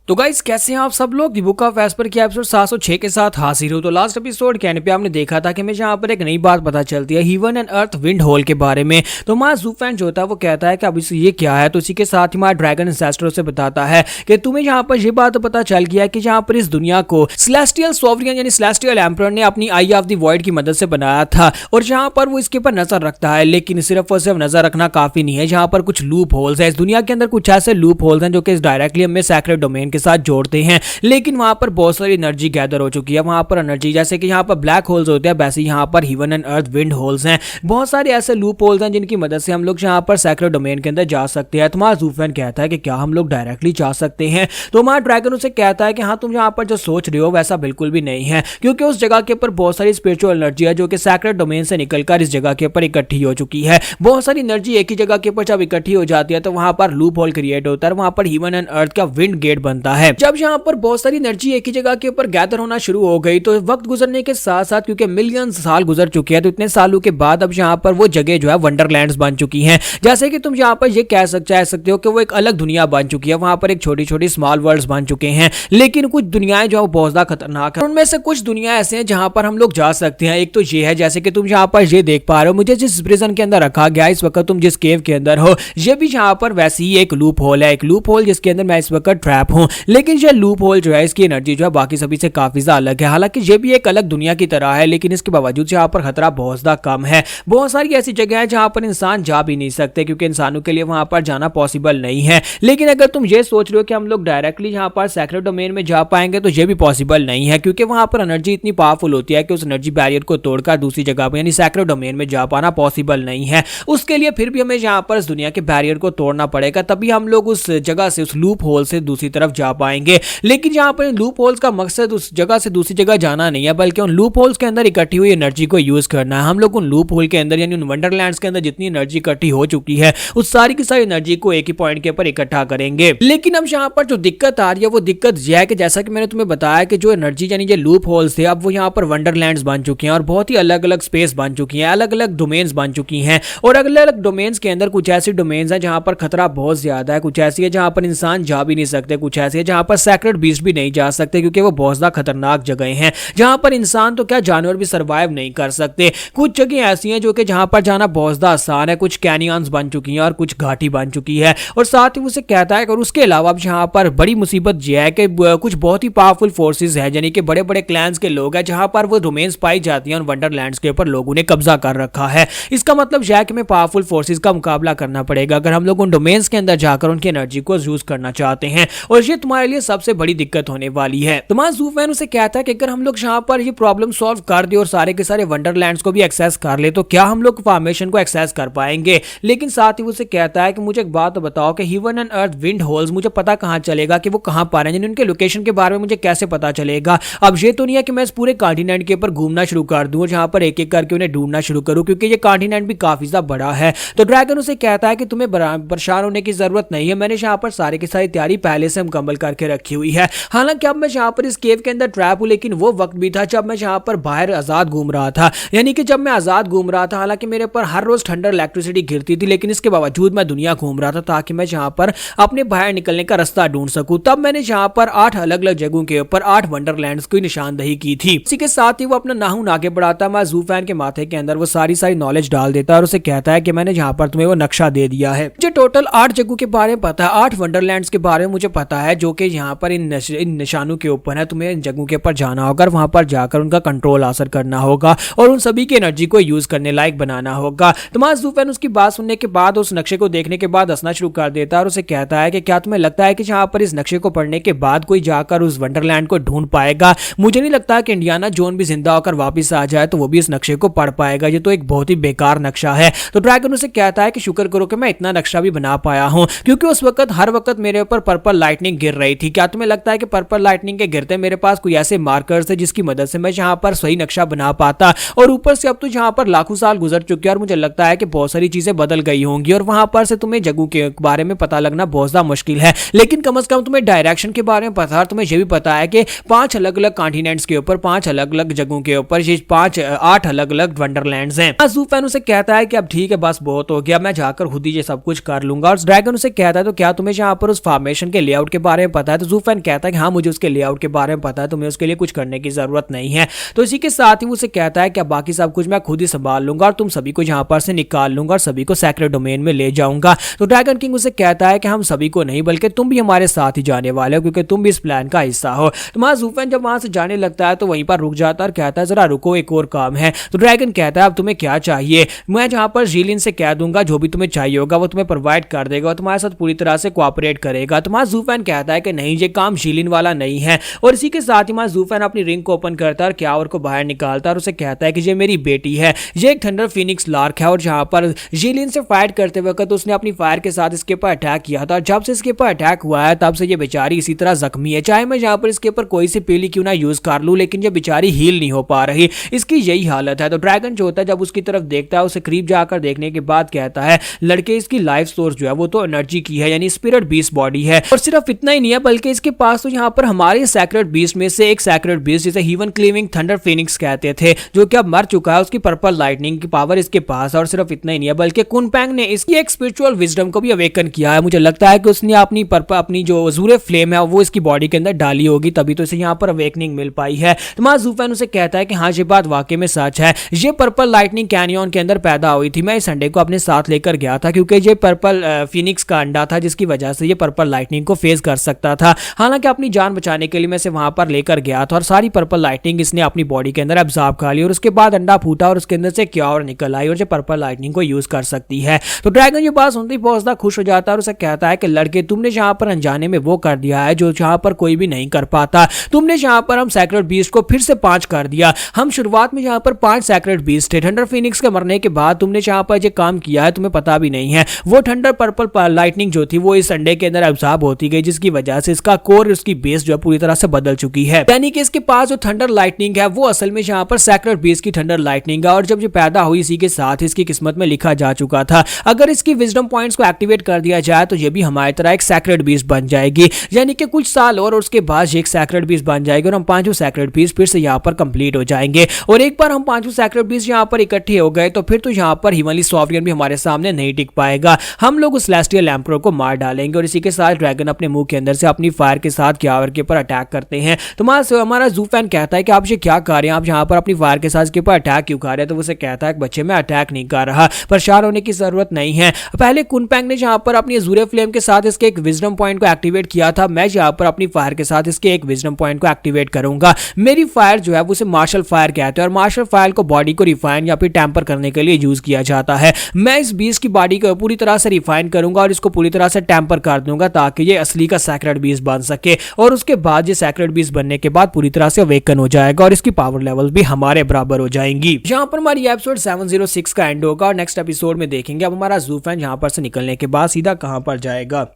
तो गाइस कैसे हैं आप सब लोग। दी बुक ऑफ एस्पर की एपिसोड 706 के साथ हाजिर हो। तो लास्ट एपिसोड कहने पे आपने देखा था कि हमें यहाँ पर एक नई बात पता चलती है heaven and earth wind hole के बारे में। तो हमारा ज़ूफैन जो होता है वो कहता है कि अब इसे ये क्या है। तो इसी के साथ ही हमारा ड्रैगन एंसेस्टर से बताता है कि तुम्हें यहाँ पर ये बात पता चल गया कि यहाँ पर इस दुनिया को सेलेस्टियल सोवरियन यानी सेलेस्टियल एम्परर ने अपनी आई ऑफ द वॉइड की मदद से बनाया था और यहाँ पर वो इसके ऊपर नजर रखता है। लेकिन सिर्फ और सिर्फ नजर रखना काफी नहीं है, यहाँ पर कुछ लूप होल्स है। इस दुनिया के अंदर कुछ ऐसे लूप होल्स हैं जो कि डायरेक्टली हमें सैक्रेड डोमेन के साथ जोड़ते हैं, लेकिन वहां पर बहुत सारी एनर्जी गैदर हो चुकी है। वहां पर एनर्जी जैसे कि यहाँ पर ब्लैक होल्स होते हैं, वैसे यहाँ पर haven and earth wind holes हैं। बहुत सारे ऐसे लूप होल्स हैं जिनकी मदद से हम लोग यहाँ पर सैक्रेड डोमेन के अंदर जा सकते हैं। तुम्हारा ज़ूफैन कहता है कि क्या हम लोग डायरेक्टली जा सकते हैं। तो हमारा ड्रैगन उसे कहता है कि हाँ, तुम यहाँ पर जो सोच रहे हो वैसा बिल्कुल भी नहीं है, क्योंकि उस जगह के ऊपर बहुत सारी स्पिरिचुअल एनर्जी है जो कि सैक्रेड डोमेन से निकलकर इस जगह के ऊपर इकट्ठी हो चुकी है। बहुत सारी एनर्जी एक ही जगह के ऊपर जब इकट्ठी हो जाती है तो वहां पर लूप होल क्रिएट होता है, वहां पर हेवन एंड अर्थ का विंड गेट बनता है। जब यहाँ पर बहुत सारी एनर्जी एक ही जगह के ऊपर गैदर होना शुरू हो गई तो वक्त गुजरने के साथ साथ, क्योंकि मिलियन साल गुजर चुके हैं, तो इतने सालों के बाद अब यहाँ पर वो जगह जो है वंडरलैंड्स बन चुकी हैं। जैसे कि तुम यहाँ पर ये कह सकते हो कि वो एक अलग दुनिया बन चुकी है। वहां पर एक छोटी छोटी स्मॉल वर्ल्ड्स बन चुके हैं, लेकिन कुछ दुनियाएं जो बहुत ज्यादा खतरनाक है। उनमें से कुछ दुनिया ऐसे हैं जहां पर हम लोग जा सकते हैं। एक तो ये है, जैसे कि तुम यहाँ पर ये देख पा रहे हो, मुझे जिस प्रिजन के अंदर रखा गया इस वक्त, तुम जिस केव के अंदर हो, ये भी यहाँ पर वैसी ही एक लूप होल है। एक लूप होल जिसके अंदर मैं इस वक्त ट्रैप हूँ, लेकिन ये लूप होल जो है इसकी एनर्जी जो है बाकी सभी से काफी ज्यादा अलग है। हालांकि ये भी एक अलग दुनिया की तरह है, लेकिन इसके बावजूद यहाँ पर खतरा बहुत ज्यादा कम है। बहुत सारी ऐसी जगह है जहां पर इंसान जा भी नहीं सकते, क्योंकि इंसानों के लिए वहां पर जाना पॉसिबल नहीं है। लेकिन अगर तुम ये सोच रहे हो कि हम लोग डायरेक्टली यहाँ पर सैक्रेड डोमेन में जा पाएंगे, तो ये भी पॉसिबल नहीं है, क्योंकि वहां पर एनर्जी इतनी पावरफुल होती है कि उस एनर्जी बैरियर को तोड़कर दूसरी जगह पर यानी सैक्रेड डोमेन में जा पाना पॉसिबल नहीं है। उसके लिए फिर भी हमें यहाँ पर इस दुनिया के बैरियर को तोड़ना पड़ेगा, तभी हम लोग उस जगह से, उस लूप होल से दूसरी तरफ जा पाएंगे। लेकिन यहाँ पर लूप होल्स का मकसद उस जगह से दूसरी जगह जाना नहीं है, बल्कि उन लूप होल्स के अंदर इकट्ठी हुई एनर्जी को यूज करना है। हम लोग उन लूप होल के अंदर यानी उन वंडरलैंड्स के अंदर जितनी एनर्जी इकट्ठी हो चुकी है उस सारी की सारी एनर्जी को एक ही पॉइंट के ऊपर इकट्ठा करेंगे। लेकिन अब यहाँ पर जो दिक्कत आ रही है वो दिक्कत यह है कि जैसा कि मैंने तुम्हें बताया कि जो एनर्जी यानी जो लूप होल्स थे, अब वो यहाँ पर वंडरलैंड्स बन चुकी हैं और बहुत ही अलग अलग स्पेस बन चुकी हैं, अलग अलग डोमेन्स बन चुकी हैं। और अलग अलग डोमेन्स के अंदर कुछ ऐसी डोमेन्स हैं जहां पर खतरा बहुत ज्यादा है, कुछ ऐसी है जहां पर इंसान जा भी नहीं सकते, कुछ ऐसी है जहां पर सैक्रेड बीस्ट भी नहीं जा सकते, क्योंकि वो बहुत ज्यादा खतरनाक जगह हैं जहां पर इंसान तो क्या जानवर भी सर्वाइव नहीं कर सकते। कुछ जगह ऐसी हैं जो कि जहां पर जाना बहुत ज्यादा आसान है, कुछ कैनियंस बन चुकी हैं और कुछ घाटी बन चुकी है। और साथ ही उसे कहता है, और उसके अलावा अब यहाँ पर बड़ी मुसीबत यह है कि कुछ बहुत ही पावरफुल फोर्सेस है, यानी कि बड़े बड़े क्लैंस के लोग हैं जहां पर वो डोमेन्स पाई जाती हैं और वंडरलैंड्स के ऊपर लोगों ने कब्जा कर रखा है। इसका मतलब यह है कि हमें पावरफुल फोर्सेस का मुकाबला करना पड़ेगा अगर हम लोग उन डोमेन्स के अंदर जाकर उनकी एनर्जी को यूज करना चाहते हैं, और ये तुम्हारे लिए सबसे बड़ी दिक्कत होने वाली है। तुम्हारा ज़ूफैन उसे कहता है कि अगर हम लोग यहाँ पर ये प्रॉब्लम सॉल्व कर दे और सारे के सारे वंडरलैंड्स को भी एक्सेस कर ले, तो क्या हम लोग फॉर्मेशन को एक्सेस कर पाएंगे। लेकिन साथ ही उसे कहता है कि मुझे एक बात बताओ कि haven and earth wind holes मुझे पता कहां चलेगा कि वो कहां पर हैं, उनके लोकेशन के बारे में मुझे कैसे पता चलेगा। अब ये तो नहीं है कि मैं इस पूरे कॉन्टिनेंट के ऊपर घूमना शुरू कर दूं और जहां पर एक एक करके उन्हें ढूंढना शुरू करूं, क्योंकि ये कॉन्टिनेंट भी काफी ज्यादा बड़ा है। तो ड्रैगन उसे कहता है कि तुम्हें परेशान होने की जरूरत नहीं है, मैंने यहाँ पर सारी की सारी तैयारी पहले से मुकम्मल करके रखी हुई है। हालांकि अब मैं यहाँ पर इस केव के अंदर ट्रैप हूं, लेकिन वो वक्त भी था जब मैं यहाँ पर बाहर आजाद घूम रहा था, यानी कि जब मैं आजाद घूम रहा था। हालांकि मेरे पर हर रोज ठंडर इलेक्ट्रिसिटी गिरती थी, लेकिन इसके बावजूद मैं दुनिया घूम रहा था ताकि मैं यहाँ पर अपने बाहर निकलने का रास्ता ढूंढ सकूं। तब मैंने यहाँ पर 8 अलग अलग जगहों के ऊपर 8 वंडरलैंड्स की निशानदही की थी। इसी के साथ ही वो अपना नाखून आगे बढ़ाता, मैं ज़ूफैन के माथे के अंदर वो सारी नॉलेज डाल देता और उसे कहता है कि मैंने यहाँ पर तुम्हें वो नक्शा दे दिया है। मुझे टोटल 8 जगहों के बारे में पता है, 8 वंडरलैंड्स के बारे में मुझे पता है, जो कि यहाँ पर इन निशानों के ऊपर है। तुम्हें इन जगहों के ऊपर जाना होगा, वहां पर जाकर उनका कंट्रोल हासिल करना होगा और उन सभी की एनर्जी को यूज करने लायक बनाना होगा। तुम्हारा ज़ूफैन उसकी बात सुनने के बाद, उस नक्शे को देखने के बाद हंसना शुरू कर देता है और उसे कहता है कि क्या तुम्हें लगता है कि यहाँ पर इस नक्शे को पढ़ने के बाद कोई जाकर उस वंडरलैंड को ढूंढ पाएगा। मुझे नहीं लगता कि इंडियाना जोन भी जिंदा होकर वापस आ जाए तो वो भी इस नक्शे को पढ़ पाएगा। ये तो एक बहुत ही बेकार नक्शा है। तो ड्रैगन उसे कहता है कि शुक्र करो कि मैं इतना नक्शा भी बना पाया हूं, क्योंकि उस वक्त हर वक्त मेरे ऊपर पर्पल लाइटनिंग गिर रही थी। क्या तुम्हें लगता है कि पर्पल लाइटनिंग के गिरते मेरे पास कोई ऐसे मार्कर्स थे जिसकी मदद से मैं यहाँ पर सही नक्शा बना पाता? और ऊपर से अब तो यहाँ पर लाखों साल गुजर चुके हैं और मुझे लगता है कि बहुत सारी चीजें बदल गई होंगी और वहां पर से तुम्हें जगहों के बारे में पता लगना बहुत ज्यादा मुश्किल है। लेकिन कम से कम तुम्हें डायरेक्शन के बारे में पता है, तुम्हें यह भी पता है कि 5 अलग अलग कॉन्टिनेंट्स के ऊपर 5 अलग अलग जगहों के ऊपर ये 8 अलग अलग वंडरलैंड्स हैं। ज़ूफैन उसे कहता है कि अब ठीक है, बस बहुत हो गया, मैं जाकर खुद ही ये सब कुछ कर लूंगा। और ड्रैगन उसे कहता है तो क्या तुम्हें यहाँ पर उस फॉर्मेशन के लेआउट के बारे में पता है? तो जूफैन कहता है कि हाँ मुझे उसके लेआउट के बारे में पता है, तुम्हें उसके लिए कुछ करने की जरूरत नहीं है। तो इसी के साथ ही वो उसे कहता है कि बाकी सब कुछ मैं खुद ही संभाल लूंगा और तुम सभी को यहाँ पर से निकाल लूंगा और सभी को सैक्रेड डोमेन में ले जाऊंगा। तो ड्रैगन किंग उसे कहता है कि हम सभी को नहीं बल्कि तुम भी हमारे साथ ही जाने वाले हो, क्योंकि तुम भी इस प्लान का हिस्सा हो। तो वहां जूफैन जब वहां से जाने लगता है तो वहीं पर रुक जाता है और कहता है जरा रुको, एक और काम है। तो ड्रैगन कहता है अब तुम्हें क्या चाहिए? मैं जहां पर जीलिन से कह दूंगा जो भी तुम्हें चाहिए होगा वो तुम्हें प्रोवाइड कर देगा और तुम्हारे साथ पूरी तरह से कोऑपरेट करेगा। तो वहां जूफैन कहता है कि नहीं, ये काम जीलिन वाला नहीं है। और इसी के साथ ही वहां जूफैन अपनी रिंग को ओपन करता है और क्यावर को बाहर निकालता है और उसे कहता है कि ये मेरी बेटी है, ये एक थंडर फीनिक्स लार्क है। और जहां पर जीलिन से फाइट करते वक्त उसने अपनी फायर के साथ इसके ऊपर अटैक किया था। जब से इसके ऊपर अटैक हुआ है तब से ये बेचारी इसी तरह जख्मी है। चाहे मैं यहाँ पर इसके ऊपर कोई सी पीली क्यों ना यूज कर लूं, लेकिन ये बेचारी हील नहीं हो पा रही, इसकी यही हालत है। तो ड्रैगन जो होता है जब उसकी तरफ देखता है, उसे करीब जाकर देखने के बाद कहता है लड़के इसकी लाइफ सोर्स जो है वो तो एनर्जी की है, यानी स्पिरिट बीस्ट बॉडी है। और सिर्फ इतना ही नहीं है बल्कि इसके पास तो यहाँ पर हमारे सैक्रेड बीस्ट में से एक सैक्रेड बीस्ट जिसे हीवन क्लीविंग थंडर फीनिक्स कहते थे, जो कि अब मर चुका है, उसकी पर्पल लाइटनिंग की पावर इसके पास है। और सिर्फ इतना ही नहीं है बल्कि कुनपैंग ने इसकी एक स्पिरिचुअल विजडम को भी अवेकन किया है। मुझे लगता है कि उसने अपनी जो अज़ूरे फ्लेम है वो इसकी बॉडी के अंदर डाली होगी, तभी तो इसे यहाँ पर अवेकनिंग मिल पाई है। तो मां जूफैन उसे कहता है कि हाँ ये बात वाकई में सच है, ये पर्पल लाइटनिंग कैनियन के अंदर पैदा हुई थी। मैं इस अंडे को अपने साथ लेकर गया था क्योंकि ये पर्पल फिनिक्स का अंडा था जिसकी वजह से ये पर्पल लाइटनिंग को फेस कर सकता था। हालांकि अपनी जान बचाने के लिए मैं इसे वहां पर लेकर गया था और सारी पर्पल लाइटनिंग इसने अपनी बॉडी के अंदर एब्जॉर्ब कर ली और उसके बाद अंडा फूटा और उसके अंदर से क्योर निकल आई और ये पर्पल लाइटनिंग को यूज कर सकती है। तो ड्रैगन ये बात सुनते ही बहुत ज्यादा खुश हो जाता है और उसे कहता है कि लड़के तुमने जहां पर अनजाने में वो कर दिया है जो जहां पर कोई भी नहीं कर पाता। तुमने जहां पर हम सैक्रेड बीस्ट को फिर से 5 कर दिया। हम शुरुआत में जहां पर 5 सैक्रेड बीस्ट थे, थंडर फीनिक्स के मरने के बाद तुमने जहां पर ये काम किया है तुम्हें पता भी नहीं है। वो थंडर पर्पल लाइटनिंग जो थी वो इस अंडे के अंदर एब्जॉर्ब होती गई, जिसकी वजह से इसका कोर, उसकी बेस जो है पूरी तरह से बदल चुकी है। यानी कि इसके पास जो थंडर लाइटनिंग है वो असल में जहां पर सैक्रेड बीस्ट की थंडर लाइटनिंग है और जब ये पैदा हुई इसी के साथ इसकी किस्मत में लिखा जा चुका था। अगर इसकी विजडम पॉइंट्स को एक्टिवेट कर दिया जाए तो ये भी हमारी तरह एक सैक्रेड बीस्ट बन जाएगी, यानी कि कुछ साल और उसके बाद एक सैक्रेड बीस्ट बन जाएगी और हम 5 सैक्रेड बीस्ट फिर से यहाँ पर कंप्लीट हो जाएंगे। और एक बार हम 5 सैक्रेड बीस्ट यहाँ पर इकट्ठे हो गए तो फिर तो यहाँ पर हिमली सॉवरियन भी हमारे सामने नहीं टिक पाएगा, हम लोग उस सेलेस्टियल एम्परर को मार डालेंगे। और इसी के साथ ड्रैगन अपने मुंह के अंदर से अपनी फायर के साथ क्यावर के ऊपर अटैक करते हैं। तो हमारा जूफैन कहता है कि आप ये क्या कर रहे हैं, आप यहाँ पर अपनी फायर के साथ इसके ऊपर अटैक क्यों कर रहे हैं? तो उसे कहता है बच्चे मैं अटैक नहीं कर रहा, परेशान होने की जरूरत नहीं है। पहले कुनपैंग ने जहाँ पर अपनी अज़ूरे फ्लेम के साथ इसके एक विजडम पॉइंट को एक्टिवेट किया था, मैं यहाँ पर अपनी फायर के साथ इसके एक विजडम पॉइंट को एक्टिवेट करूंगा। मेरी फायर जो है वो उसे मार्शल फायर कहते हैं और मार्शल फायर को बॉडी को रिफाइन या फिर टेम्पर करने के लिए यूज किया जाता है। मैं इस बीस्ट की बॉडी को पूरी तरह से रिफाइन करूंगा और इसको पूरी तरह से टेम्पर कर दूंगा ताकि ये असली का सैक्रेड बीस्ट बन सके और उसके बाद ये सैक्रेड बीस्ट बनने के बाद पूरी तरह से अवेकन हो जाएगा और इसकी पावर लेवल भी हमारे बराबर हो जाएंगी। यहाँ पर हमारी एपिसोड 706 का एंड होगा और नेक्स्ट एपिसोड में देखेंगे अब हमारा जूफैन यहाँ पर से निकलने के बाद सीधा कहां पर जाएगा।